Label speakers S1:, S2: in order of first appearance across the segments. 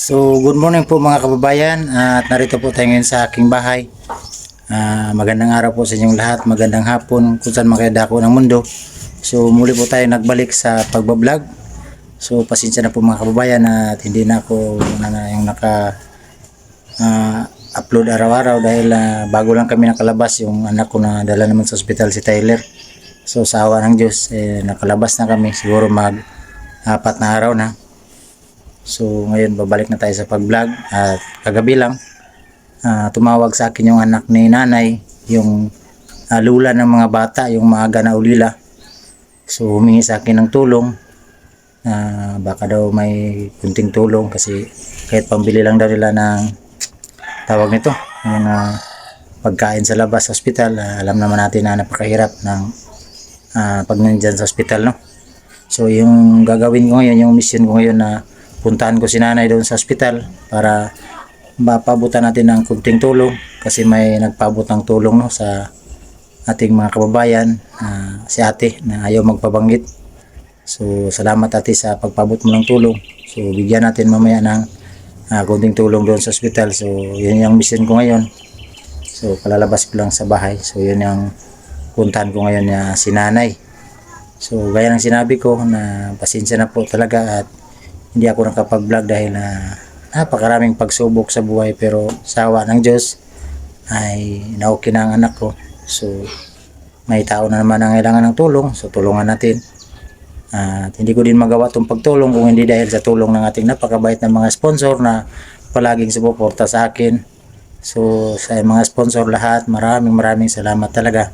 S1: So, good morning po mga kababayan at narito po tayo ngayon sa aking bahay. Magandang araw po sa inyong lahat, magandang hapon kung saan makidako ng mundo. So, muli po tayo nagbalik sa pagbablog. So, pasensya na po mga kababayan at hindi na ako yung upload araw-araw dahil bago lang kami nakalabas. Yung anak ko na dala naman sa ospital, si Tyler. So, sa awa ng Diyos, nakalabas na kami, siguro mag-4 na araw na. So ngayon babalik na tayo sa pag-vlog at kagabi lang tumawag sa akin yung anak ni nanay, yung lula ng mga bata, yung maaga na ulila. So humingi sa akin ng tulong, baka daw may kunting tulong kasi kahit pambili lang daw nila ng tawag nito, yung pagkain sa labas sa ospital. Alam naman natin na napakahirap ng pag nandyan sa ospital, no? So yung gagawin ko ngayon, yung mission ko ngayon na puntahan ko si nanay doon sa ospital para mapabutan natin ng kunting tulong kasi may nagpabot ng tulong, no, sa ating mga kababayan, si ate na ayaw magpabanggit. So salamat ate sa pagpabot mo ng tulong. So bigyan natin mamaya ng kunting tulong doon sa ospital. So yun yung mission ko ngayon. So kalalabas ko lang sa bahay. So yun yung puntahan ko ngayon na si nanay. So gaya ng sinabi ko na pasensya na po talaga at hindi ako nakapag-vlog dahil napakaraming pagsubok sa buhay, pero sa awa ng Diyos ay na-okay na ang anak ko. So may tao na naman ang kailangan ng tulong, so tulungan natin. At hindi ko din magawa itong pagtulong kung hindi dahil sa tulong ng ating napakabait na mga sponsor na palaging sumuporta sa akin. So sa mga sponsor lahat, maraming salamat talaga.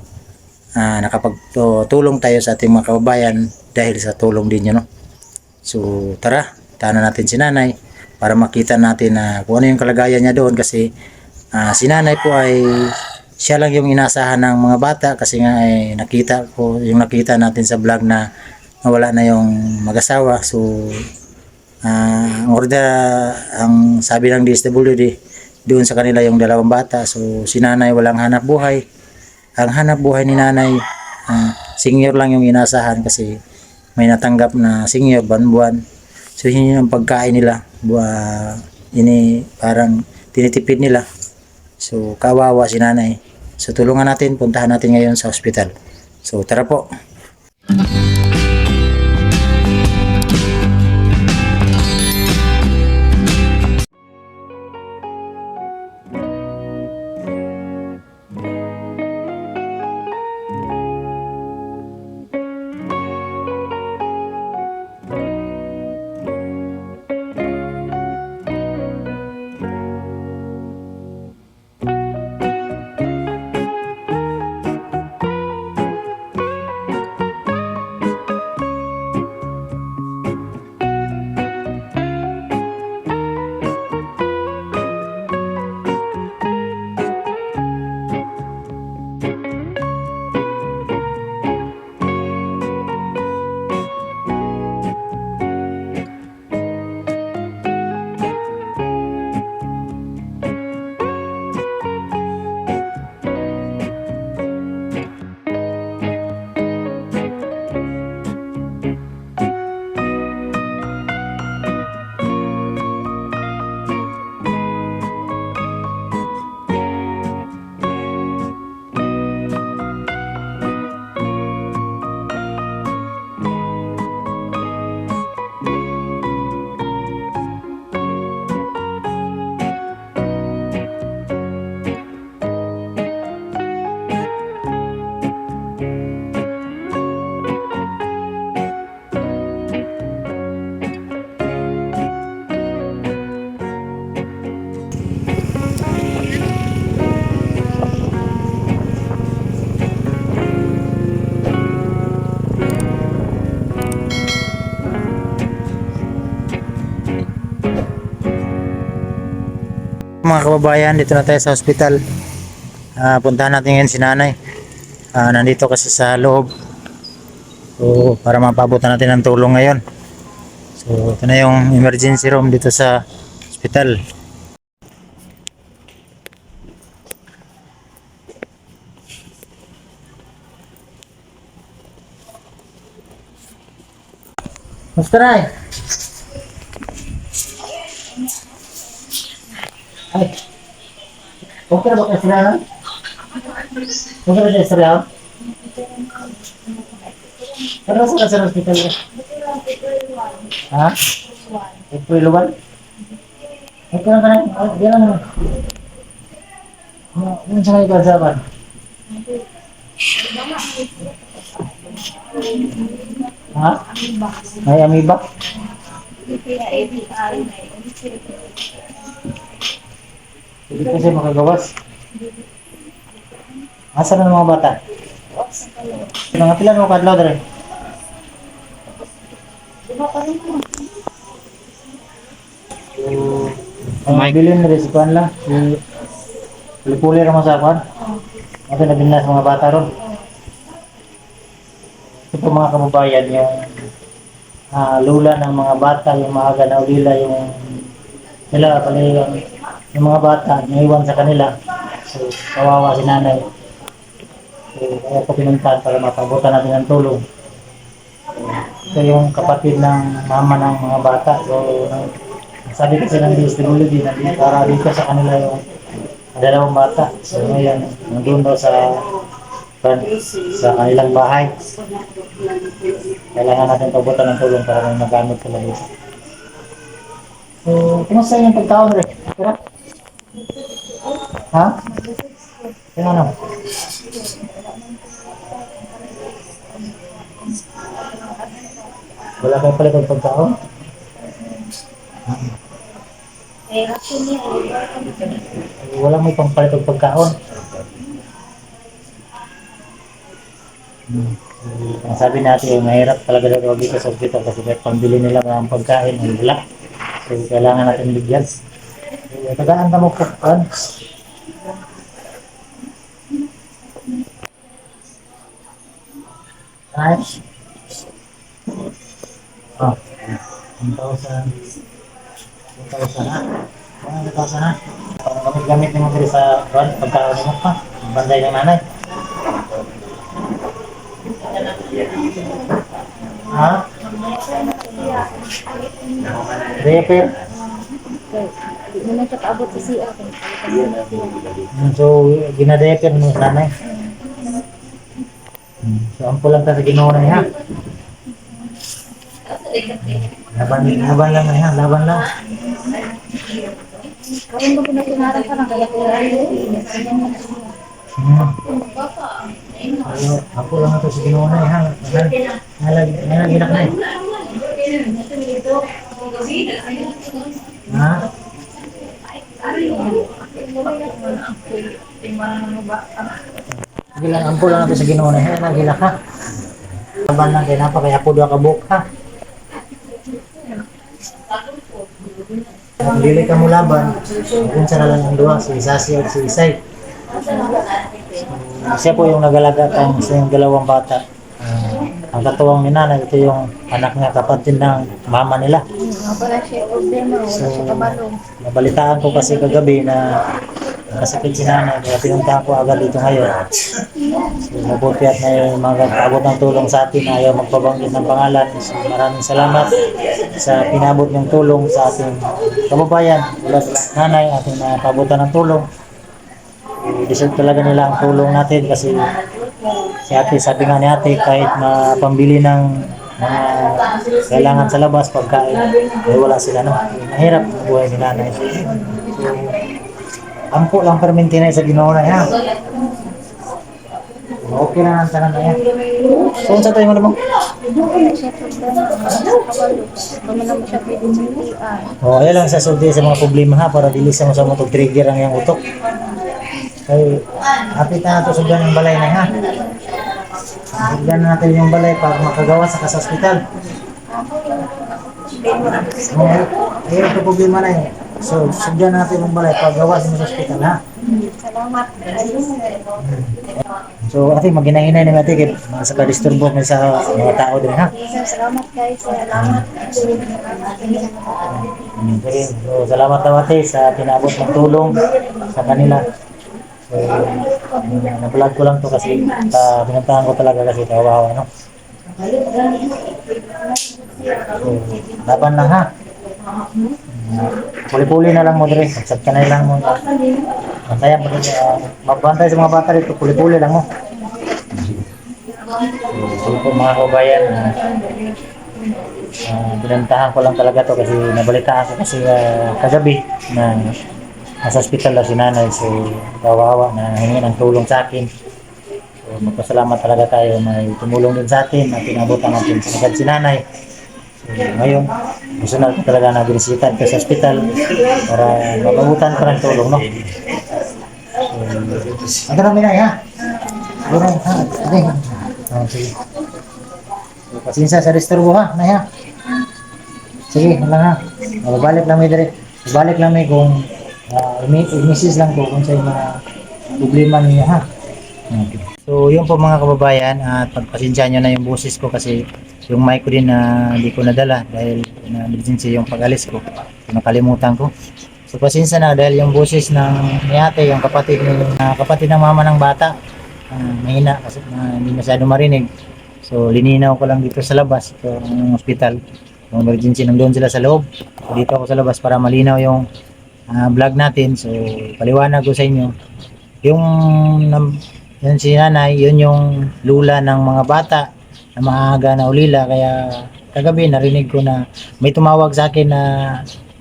S1: Nakapagtulong tayo sa ating mga kababayan dahil sa tulong din nyo, no? So tara, tanan natin si nanay para makita natin kung ano yung kalagayan niya doon kasi si nanay po ay siya lang yung inasahan ng mga bata kasi nga ay nakita natin sa vlog na nawala na yung mag-asawa. So ang sabi ng DSWD doon sa kanila yung dalawang bata. So si nanay walang hanap buhay. Ang hanap buhay ni nanay, senior lang yung inasahan kasi may natanggap na senior buwan-buwan. So yun yung pagkain nila, parang tinitipid nila. So kawawa si nanay. So tulungan natin, puntahan natin ngayon sa ospital. So tara po. Mga kababayan, dito na tayo sa ospital. Puntahan natin ngayon si nanay. Nandito kasi sa loob. So para mapabutan natin ng tulong ngayon. So ito na yung emergency room dito sa ospital. Musta na? Ay, okay na ba kayo sila? Okay na siya sila? Pero sa hospital ka? Ha? April 1? Okay lang ka na? Di lang naman. Ano sa kayo kasaban? Ha? May amoeba? Hindi kasi makagawas. Asan na mga bata? Mga pila mo kadlaw dere? Ang bilin na rin si Kuan lang. Puli-puli naman sa Kuan. Ito na binlas mga bata ron. Ito mga kababayan yung lula ng mga bata, yung maaga na ulila yung sila pala yung mga bata naiwan sa kanila. So kawawa si nanay. So kaya ko pinuntahan para mapabutan natin ng tulong. Ito yung kapatid ng mama ng mga bata. So sabi kasi ng DSWD na para dito sa kanila yung dalawang bata. So ngayon, nandun daw sa kanilang bahay. Kailangan natin pabutan ng tulong para may magamit sila dito. So, kumusta yung pagkaon rin? Tira? Ha? Kaya ano? Wala kayo pala kong pagkaon? Wala may pampalit ng pagkaon. Ang sabi natin, mahirap talaga daw dito sa hospital kasi may pambili nila ng pagkain ng wala. So, kailangan natin bigyan. So, tagaan na mo po. Nice. Oh, 1,000. 1,000 na. 1,000 na. Gamit mo dito sa pagkain mo pa. Banday ng nanay. Ha? Repair?
S2: Hindi na siya kaabot sa CR.
S1: So, ginadeper mo sa nanay. So, ampo lang ta sa ginawa na niya. Laban lang na yan, laban lang.
S2: Karoon ba pinarang ka ng kaya
S1: Ako lang ito sa ginawa na yan. Nalaginak na eh. Ha? Sige lang, ampo lang ito sa ginawa na yan. Nagilak ha. Laban lang kaya napakaya po doon kabuk ha. Kung dili ka mo laban, kung sa lang ang duwa, si Sasi at si Isay. Siya po yung nagalaga sa yung dalawang bata. Ang katuwang ni nanay, ito yung anak niya, kapatid ng mama nila. So, nabalitaan ko kasi kagabi na nakasakit si nanay, kaya pinuntahan ko agad dito ngayon. So, mabuti at may mag-abot ng tulong sa atin, ayaw magpabanggit ng pangalan. So, maraming salamat sa pinabot ng tulong sa ating kababayan. Ulat nanay, ating pabutan ng tulong. Deserve talaga nila ang tulong natin kasi si ate, sabi nga ni ate, kahit mapambili ng mga kailangan sa labas, pagkain, ay wala sila, no? Mahirap ang buhay ni nanay. So, ampo lang permintinay sa ginawa na yan. Okay na ang tanan na yan. So, saan tayo mo naman? Ayan lang sa sulti sa mga problema ha, para dili sa mo trigger ang iyang utok. Ay, apit na natin sugdan yung balay na ha. Sugdan na natin yung balay para makagawa sa hospital. Ayun ito problema na yun. So, sugdan natin yung balay para gawa sa hospital ha.
S2: Salamat.
S1: So, ate, maghinay-hinay na natin kaya sa ka-disturbo sa mga tao din ha.
S2: Salamat guys. Salamat.
S1: Okay. So, salamat na ate sa pinabot ng tulong sa kanila. So, na-vlog ko lang to kasi pinuntahan ko talaga kasi kawawa, no? So, laban lang ha. Puli-puli na lang mo dire. Magsat ka na lang mo. Masaya mo din. Magbantay sa mga bata dito. Puli-puli lang mo. So po mga kabayan, binantahan ko lang talaga to kasi nabalitaan ko kasi kagabi na nasa hospital na si nanay. So kawawa na hingi ng tulong sa akin. So magpasalamat talaga tayo, may tumulong din sa atin at pinabutan natin agad si nanay. So, ngayon, gusto na ko talaga na binisita ito sa hospital para mapabutan ko ng tulong, no? So, ang dami na, ha? Sige, ha? Sige. Sige. So, pasensya sa disturbo, ha? Nay, ha? Sige, lang, ha? Babalik lang may dire. Babalik lang may kung i-message lang ko kung sa mga problema niyo, ha? Okay. So, yun po mga kababayan, at pagpasensya nyo na yung boses ko kasi yung mic ko din na hindi ko nadala dahil na-emergency yung pag-alis ko. So, nakalimutan ko. So, pasensya na dahil yung boses ng ni ate, yung kapatid ng mama ng bata, mahina kasi hindi masyado marinig. So, lininaw ko lang dito sa labas, ito ang hospital. Yung emergency, nandun sila sa loob. So, dito ako sa labas para malinaw yung vlog natin. So, paliwanag ko sa inyo. Yung yun si nanay, yun yung lula ng mga bata na maaga na ulila. Kaya kagabi narinig ko na may tumawag sa akin na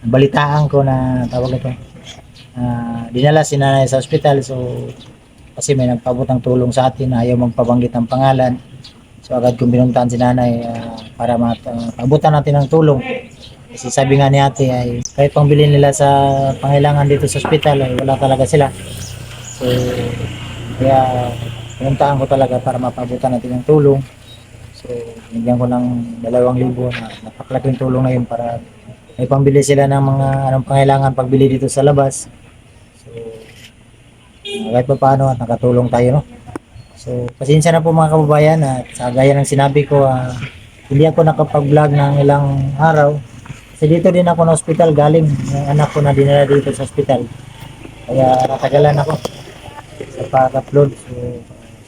S1: balitaan ko na tawag ito. Dinala si nanay sa ospital. So kasi may nagpabot ng tulong sa atin na ayaw magpabanggit ng pangalan. So agad kong binuntahan si nanay para mapabutan natin ng tulong. Kasi sabi nga ni ate ay kahit pang bilhin nila sa pangailangan dito sa ospital ay wala talaga sila. So kaya pinuntahan ko talaga para mapabutan natin ng tulong. So bigyan ko ng 2,000 na napakalaking tulong na yun para may pambili sila ng mga anong pangailangan pagbili dito sa labas. So kahit pa paano at nakatulong tayo, no? So pasensya na po mga kababayan at sa gaya ng sinabi ko, hindi ako nakapag-vlog ng ilang araw kasi dito din ako na hospital galing, yung anak ko na dinala dito sa hospital kaya natagalan ako sa pag-upload. So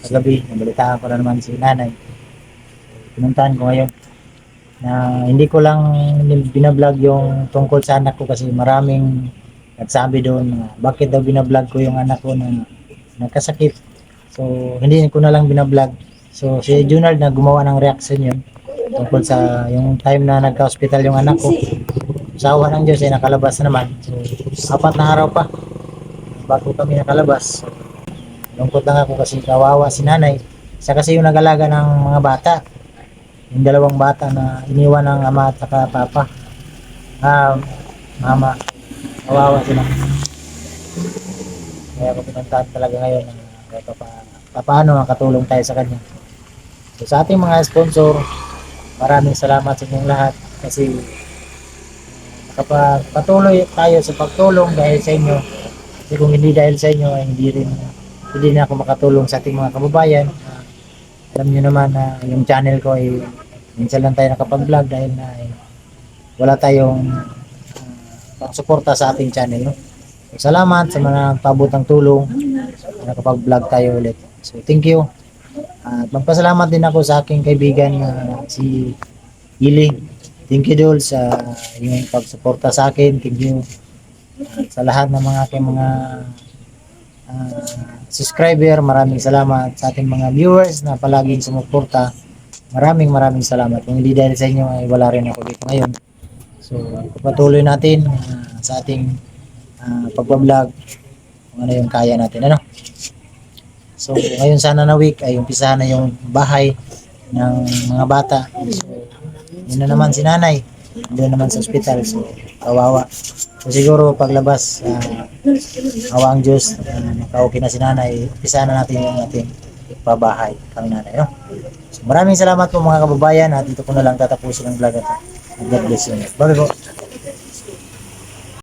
S1: sa gabi nabalitaan ko na naman si nanay. So, pinuntahan ko ngayon na hindi ko lang binablog yung tungkol sa anak ko kasi maraming nagsabi doon bakit daw binablog ko yung anak ko na nagkasakit. So hindi ko na lang binablog. So si Junald na gumawa ng reaction yun tungkol sa yung time na nagka-hospital yung anak ko. Sa awa ng Diyos ay nakalabas na naman. So 4 na araw pa bago kami nakalabas. So, lungkot lang ako kasi kawawa si nanay. Siya kasi yung nag-alaga ng mga bata. Yung 2 bata na iniwan ng ama at saka papa. Mama. Kawawa sila. Kaya ako pinuntahan talaga ngayon na paano makatulong tayo sa kanya. So sa ating mga sponsor, maraming salamat sa inyong lahat kasi nakapatuloy tayo sa pagtulong dahil sa inyo. Kasi kung hindi dahil sa inyo ay hindi na ako makatulong sa ating mga kababayan. Alam niyo naman na yung channel ko ay minsan lang tayo nakapag-vlog dahil na wala tayong pang-suporta sa ating channel, no? So, salamat sa mga nagpaabot ng tulong na nakapag-vlog tayo ulit. So thank you. At magpasalamat din ako sa aking kaibigan si Ili. Thank you Dol sa yung pagsuporta sa akin. Thank you sa lahat ng mga aking mga subscriber. Maraming salamat sa ating mga viewers na palaging sumuporta. Maraming salamat. Kung hindi dahil sa inyo ay wala rin ako dito ngayon. So patuloy natin sa ating pagbablog kung ano yung kaya natin, ano. So ngayon sana na week ay umpisahan na yung bahay ng mga bata. So yun na naman si nanay, doon naman sa ospital. So kawawa. So siguro paglabas awa ang Diyos, makauwi na si nanay, umpisahan na natin yung ating pabahay kami nanay, no? So, maraming salamat po mga kababayan at dito ko na lang tatapusin ang vlog ito. God bless you. Bye po.